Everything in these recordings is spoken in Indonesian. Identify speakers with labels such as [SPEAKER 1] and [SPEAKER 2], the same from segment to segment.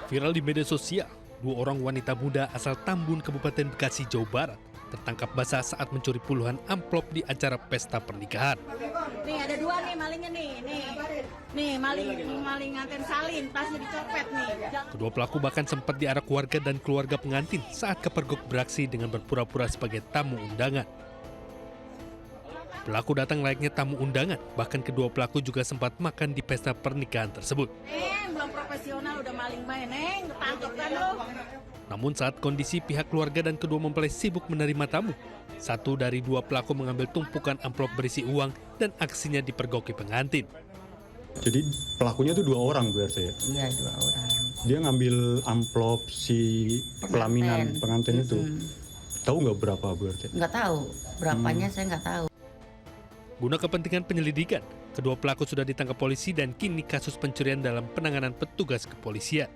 [SPEAKER 1] Viral di media sosial, dua orang wanita muda asal Tambun, Kabupaten Bekasi, Jawa Barat tertangkap basah saat mencuri puluhan amplop di acara pesta pernikahan.
[SPEAKER 2] Nih ada dua nih malingnya nih maling nganten salin, tasnya dicopet nih.
[SPEAKER 1] Kedua pelaku bahkan sempat diarak warga dan keluarga pengantin saat kepergok beraksi dengan berpura-pura sebagai tamu undangan. Pelaku datang layaknya tamu undangan, bahkan kedua pelaku juga sempat makan di pesta pernikahan tersebut.
[SPEAKER 2] Belum profesional udah maling main, ketangkep kan lo.
[SPEAKER 1] Namun saat kondisi pihak keluarga dan kedua mempelai sibuk menerima tamu, satu dari dua pelaku mengambil tumpukan amplop berisi uang dan aksinya dipergoki pengantin.
[SPEAKER 3] Jadi pelakunya itu dua orang berarti ya?
[SPEAKER 4] Iya, dua orang.
[SPEAKER 3] Dia ngambil amplop si pelaminan pengantin itu. Tahu nggak berapa berarti?
[SPEAKER 4] Nggak tahu, berapanya saya nggak tahu.
[SPEAKER 1] Guna kepentingan penyelidikan, kedua pelaku sudah ditangkap polisi dan kini kasus pencurian dalam penanganan petugas kepolisian.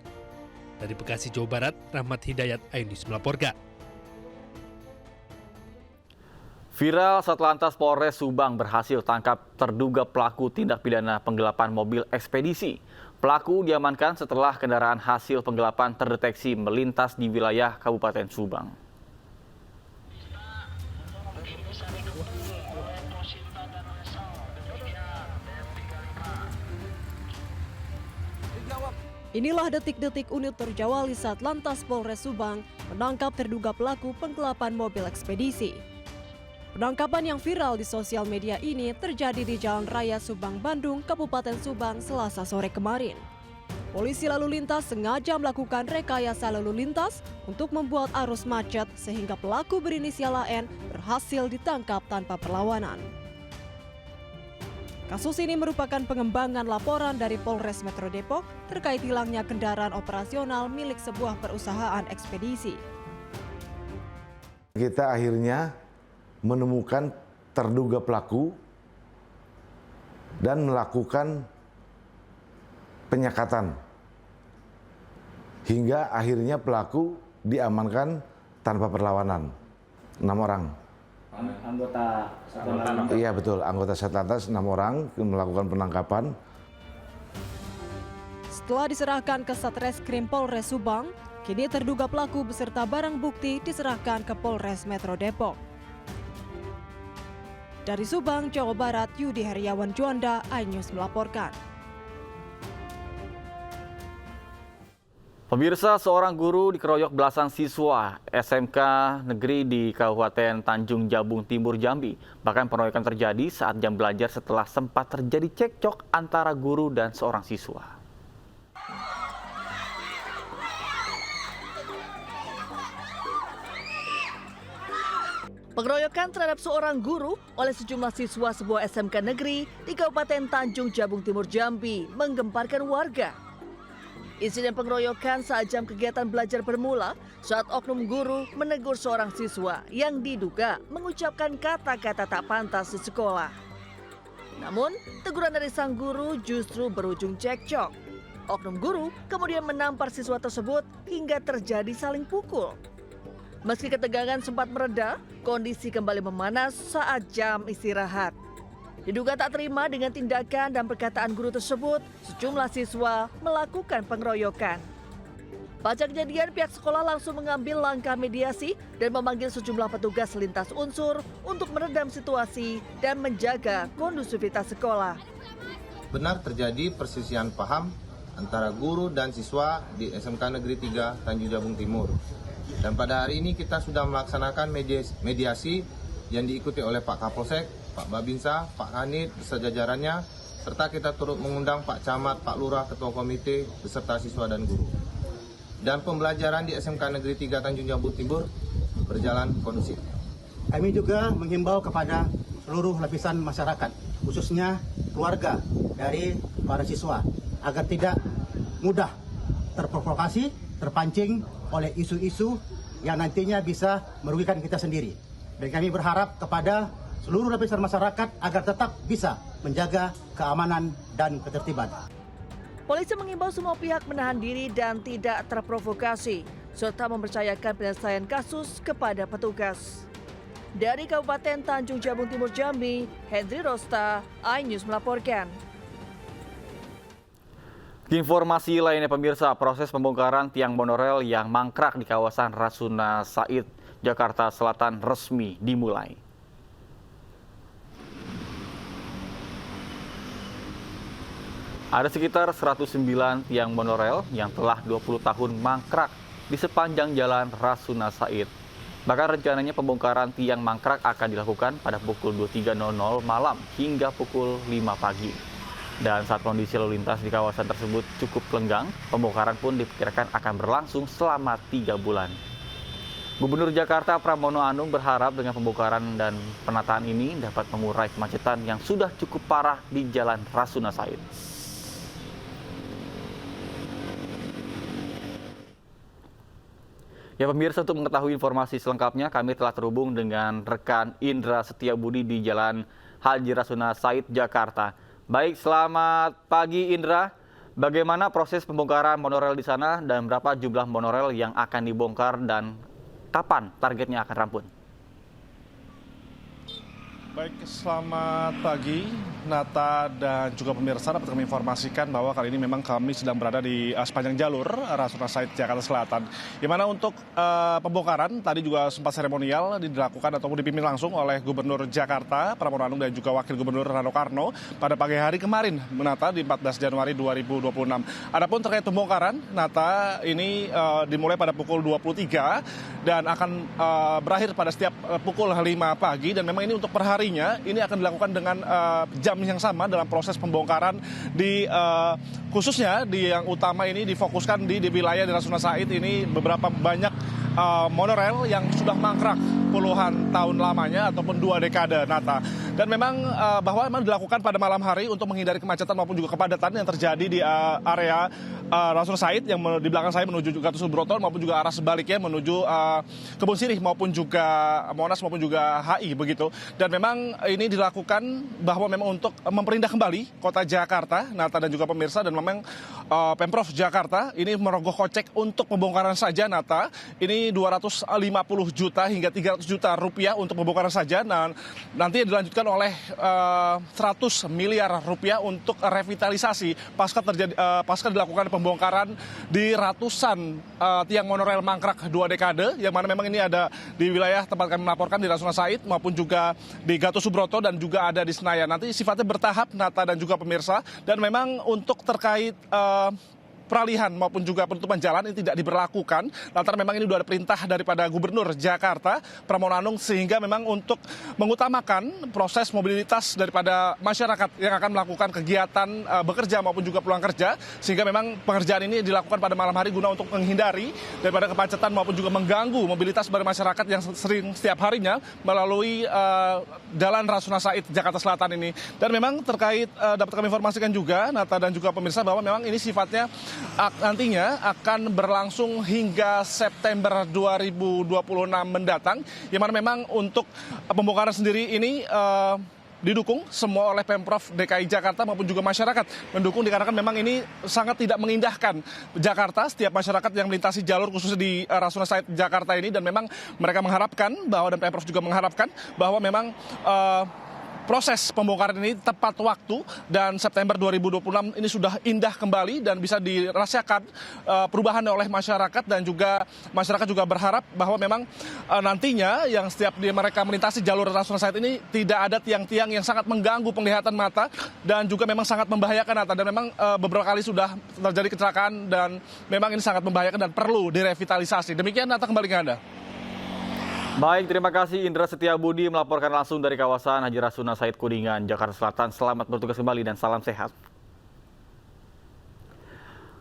[SPEAKER 1] Dari Bekasi, Jawa Barat, Rahmat Hidayat, iNews melaporkan.
[SPEAKER 5] Viral Satlantas Polres Subang berhasil tangkap terduga pelaku tindak pidana penggelapan mobil ekspedisi. Pelaku diamankan setelah kendaraan hasil penggelapan terdeteksi melintas di wilayah Kabupaten Subang.
[SPEAKER 6] Inilah detik-detik unit terjawali Satlantas Polres Subang menangkap terduga pelaku penggelapan mobil ekspedisi. Penangkapan yang viral di sosial media ini terjadi di Jalan Raya Subang, Bandung, Kabupaten Subang, Selasa sore kemarin. Polisi lalu lintas sengaja melakukan rekayasa lalu lintas untuk membuat arus macet sehingga pelaku berinisial AN berhasil ditangkap tanpa perlawanan. Kasus ini merupakan pengembangan laporan dari Polres Metro Depok terkait hilangnya kendaraan operasional milik sebuah perusahaan ekspedisi.
[SPEAKER 7] Kita akhirnya menemukan terduga pelaku dan melakukan penyekatan. Hingga akhirnya pelaku diamankan tanpa perlawanan. 6 orang.
[SPEAKER 5] Anggota Satlantas.
[SPEAKER 7] Iya betul, anggota Satlantas 6 orang melakukan penangkapan.
[SPEAKER 6] Setelah diserahkan ke Satreskrim Polres Subang, kini terduga pelaku beserta barang bukti diserahkan ke Polres Metro Depok. Dari Subang, Jawa Barat, Yudi Heriawan Juanda, iNews melaporkan.
[SPEAKER 5] Pemirsa, seorang guru dikeroyok belasan siswa SMK Negeri di Kabupaten Tanjung Jabung Timur, Jambi. Bahkan pengeroyokan terjadi saat jam belajar setelah sempat terjadi cekcok antara guru dan seorang siswa.
[SPEAKER 8] Pengeroyokan terhadap seorang guru oleh sejumlah siswa sebuah SMK negeri di Kabupaten Tanjung Jabung Timur, Jambi menggemparkan warga. Insiden pengeroyokan saat jam kegiatan belajar bermula saat oknum guru menegur seorang siswa yang diduga mengucapkan kata-kata tak pantas di sekolah. Namun, teguran dari sang guru justru berujung cekcok. Oknum guru kemudian menampar siswa tersebut hingga terjadi saling pukul. Meski ketegangan sempat mereda, kondisi kembali memanas saat jam istirahat. Diduga tak terima dengan tindakan dan perkataan guru tersebut, sejumlah siswa melakukan pengeroyokan. Pasca kejadian, pihak sekolah langsung mengambil langkah mediasi dan memanggil sejumlah petugas lintas unsur untuk meredam situasi dan menjaga kondusivitas sekolah.
[SPEAKER 9] Benar terjadi perselisihan paham antara guru dan siswa di SMK Negeri 3 Tanjung Jabung Timur. Dan pada hari ini kita sudah melaksanakan mediasi yang diikuti oleh Pak Kapolsek, Pak Babinsa, Pak Kanit, beserta jajarannya, serta kita turut mengundang Pak Camat, Pak Lurah, Ketua Komite, beserta siswa dan guru. Dan pembelajaran di SMK Negeri 3 Tanjung Jabung Timur berjalan kondusif.
[SPEAKER 10] Kami juga menghimbau kepada seluruh lapisan masyarakat, khususnya keluarga dari para siswa, agar tidak mudah terprovokasi, terpancing oleh isu-isu yang nantinya bisa merugikan kita sendiri. Dan kami berharap kepada seluruh lapisan masyarakat agar tetap bisa menjaga keamanan dan ketertiban.
[SPEAKER 8] Polisi mengimbau semua pihak menahan diri dan tidak terprovokasi, serta mempercayakan penyelesaian kasus kepada petugas. Dari Kabupaten Tanjung Jabung Timur, Jambi, Hendri Rosta, iNews melaporkan.
[SPEAKER 5] Informasi lainnya pemirsa, proses pembongkaran tiang monorail yang mangkrak di kawasan Rasuna Said, Jakarta Selatan resmi dimulai. Ada sekitar 109 tiang monorail yang telah 20 tahun mangkrak di sepanjang jalan Rasuna Said. Bahkan rencananya pembongkaran tiang mangkrak akan dilakukan pada pukul 23.00 malam hingga pukul 5 pagi. Dan saat kondisi lalu lintas di kawasan tersebut cukup lenggang, pembongkaran pun diperkirakan akan berlangsung selama 3 bulan. Gubernur Jakarta Pramono Anung berharap dengan pembongkaran dan penataan ini dapat mengurai kemacetan yang sudah cukup parah di Jalan Rasuna Said. Ya pemirsa, untuk mengetahui informasi selengkapnya kami telah terhubung dengan rekan Indra Setiabudi di Jalan Haji Rasuna Said, Jakarta. Baik, selamat pagi Indra. Bagaimana proses pembongkaran monorail di sana dan berapa jumlah monorail yang akan dibongkar dan kapan targetnya akan rampung?
[SPEAKER 11] Baik, selamat pagi Nata dan juga pemirsa. Dapat kami informasikan bahwa kali ini memang kami sedang berada di sepanjang jalur Rasuna Said, Jakarta Selatan. Di mana untuk pembongkaran tadi juga sempat seremonial dilakukan ataupun dipimpin langsung oleh Gubernur Jakarta Pramono Anung dan juga Wakil Gubernur Rano Karno pada pagi hari kemarin, Nata, di 14 Januari 2026. Adapun terkait pembongkaran, Nata, ini dimulai pada pukul 23 dan akan berakhir pada setiap pukul 5 pagi dan memang ini untuk per harinya ini akan dilakukan dengan jam yang sama dalam proses pembongkaran di khususnya di yang utama ini difokuskan di wilayah di Rasuna Said ini beberapa banyak monorail yang sudah mangkrak puluhan tahun lamanya ataupun 2 dekade, Nata. Dan memang bahwa memang dilakukan pada malam hari untuk menghindari kemacetan maupun juga kepadatan yang terjadi di area Rasuna Said yang di belakang saya menuju Gatot Subroto maupun juga arah sebaliknya menuju Kebun Sirih maupun juga Monas maupun juga HI begitu. Dan memang ini dilakukan bahwa memang untuk memperindah kembali kota Jakarta, Nata dan juga pemirsa, dan memang Pemprov Jakarta ini merogoh kocek untuk pembongkaran saja, Nata. Ini 250 juta hingga 300 juta rupiah untuk pembongkaran saja. Dan nanti dilanjutkan oleh 100 miliar rupiah untuk revitalisasi pasca dilakukan pembongkaran di ratusan tiang monorail mangkrak 2 dekade, yang mana memang ini ada di wilayah tempat kami melaporkan di Rasuna Said maupun juga di Gatot Subroto dan juga ada di Senayan. Nanti sifatnya bertahap, Nata dan juga pemirsa, dan memang untuk terkait peralihan maupun juga penutupan jalan ini tidak diberlakukan lantaran memang ini sudah ada perintah daripada Gubernur Jakarta Pramono Anung, sehingga memang untuk mengutamakan proses mobilitas daripada masyarakat yang akan melakukan kegiatan bekerja maupun juga pulang kerja, sehingga memang pengerjaan ini dilakukan pada malam hari guna untuk menghindari daripada kemacetan maupun juga mengganggu mobilitas dari masyarakat yang sering setiap harinya melalui Jalan Rasuna Said, Jakarta Selatan ini. Dan memang terkait dapat kami informasikan juga, Nata dan juga pemirsa, bahwa memang ini sifatnya nantinya akan berlangsung hingga September 2026 mendatang, yang mana memang untuk pembongkaran sendiri ini didukung semua oleh Pemprov DKI Jakarta maupun juga masyarakat mendukung, dikarenakan memang ini sangat tidak mengindahkan Jakarta, setiap masyarakat yang melintasi jalur khususnya di Rasuna Said Jakarta ini. Dan memang mereka mengharapkan bahwa, dan Pemprov juga mengharapkan bahwa memang proses pembongkaran ini tepat waktu dan September 2026 ini sudah indah kembali dan bisa dirasakan perubahan oleh masyarakat. Dan juga masyarakat juga berharap bahwa memang nantinya yang setiap mereka melintasi jalur Rasuna Said ini tidak ada tiang-tiang yang sangat mengganggu penglihatan mata dan juga memang sangat membahayakan, Nata. Dan memang beberapa kali sudah terjadi kecelakaan dan memang ini sangat membahayakan dan perlu direvitalisasi. Demikian, Nata, kembali ke Anda.
[SPEAKER 5] Baik, terima kasih Indra Setiabudi melaporkan langsung dari kawasan Haji Rasuna Said Kuningan, Jakarta Selatan. Selamat bertugas kembali dan salam sehat.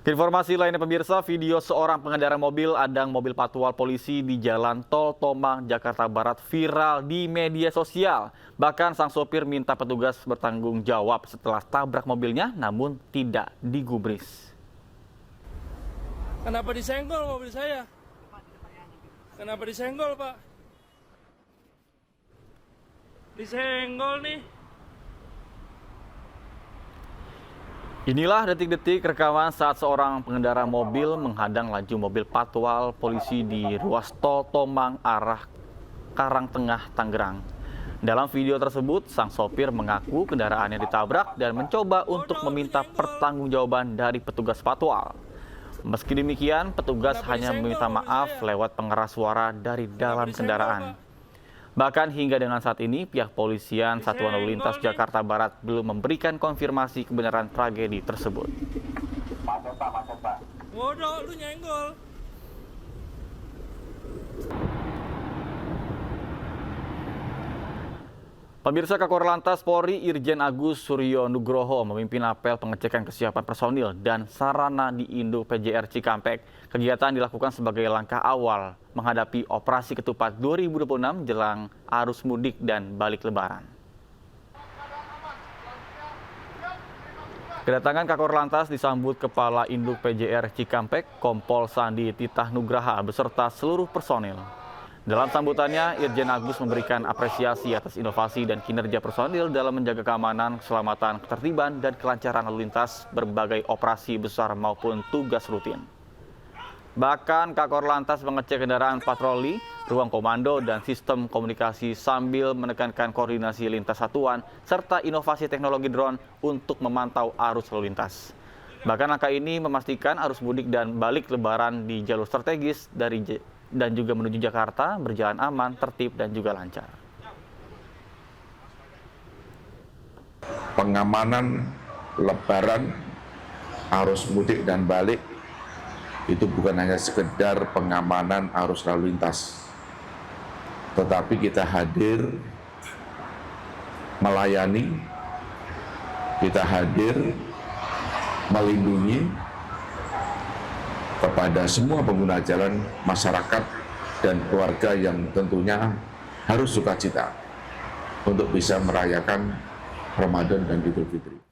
[SPEAKER 5] Informasi lainnya pemirsa, video seorang pengendara mobil adang mobil patwal polisi di Jalan Tol Tomang, Jakarta Barat viral di media sosial. Bahkan sang sopir minta petugas bertanggung jawab setelah tabrak mobilnya namun tidak digubris.
[SPEAKER 12] Kenapa disenggol mobil saya? Kenapa disenggol, Pak? Disenggol nih.
[SPEAKER 5] Inilah detik-detik rekaman saat seorang pengendara mobil menghadang laju mobil patwal polisi di ruas tol Tomang arah Karangtengah, Tangerang. Dalam video tersebut, sang sopir mengaku kendaraannya ditabrak dan mencoba untuk meminta pertanggungjawaban dari petugas patwal. Meski demikian, petugas hanya meminta maaf lewat pengeras suara dari dalam kendaraan. Bahkan hingga dengan saat ini, pihak polisian Satuan Lalu Lintas Jakarta Barat belum memberikan konfirmasi kebenaran tragedi tersebut.
[SPEAKER 12] Bodoh, lu nyenggol.
[SPEAKER 5] Pemirsa, Kakor Lantas Polri Irjen Agus Suryo Nugroho memimpin apel pengecekan kesiapan personil dan sarana di Induk PJR Cikampek. Kegiatan dilakukan sebagai langkah awal menghadapi operasi ketupat 2026 jelang arus mudik dan balik lebaran. Kedatangan Kakor Lantas disambut Kepala Induk PJR Cikampek, Kompol Sandi Titah Nugraha beserta seluruh personil. Dalam sambutannya, Irjen Agus memberikan apresiasi atas inovasi dan kinerja personil dalam menjaga keamanan, keselamatan, ketertiban, dan kelancaran lalu lintas berbagai operasi besar maupun tugas rutin. Bahkan Kakor Lantas mengecek kendaraan patroli, ruang komando, dan sistem komunikasi sambil menekankan koordinasi lintas satuan serta inovasi teknologi drone untuk memantau arus lalu lintas. Bahkan angka ini memastikan arus mudik dan balik lebaran di jalur strategis dan juga menuju Jakarta berjalan aman, tertib, dan juga lancar.
[SPEAKER 7] Pengamanan lebaran, arus mudik dan balik itu bukan hanya sekedar pengamanan arus lalu lintas, tetapi kita hadir melayani, kita hadir melindungi kepada semua pengguna jalan, masyarakat, dan keluarga yang tentunya harus sukacita untuk bisa merayakan Ramadan dan Idul Fitri.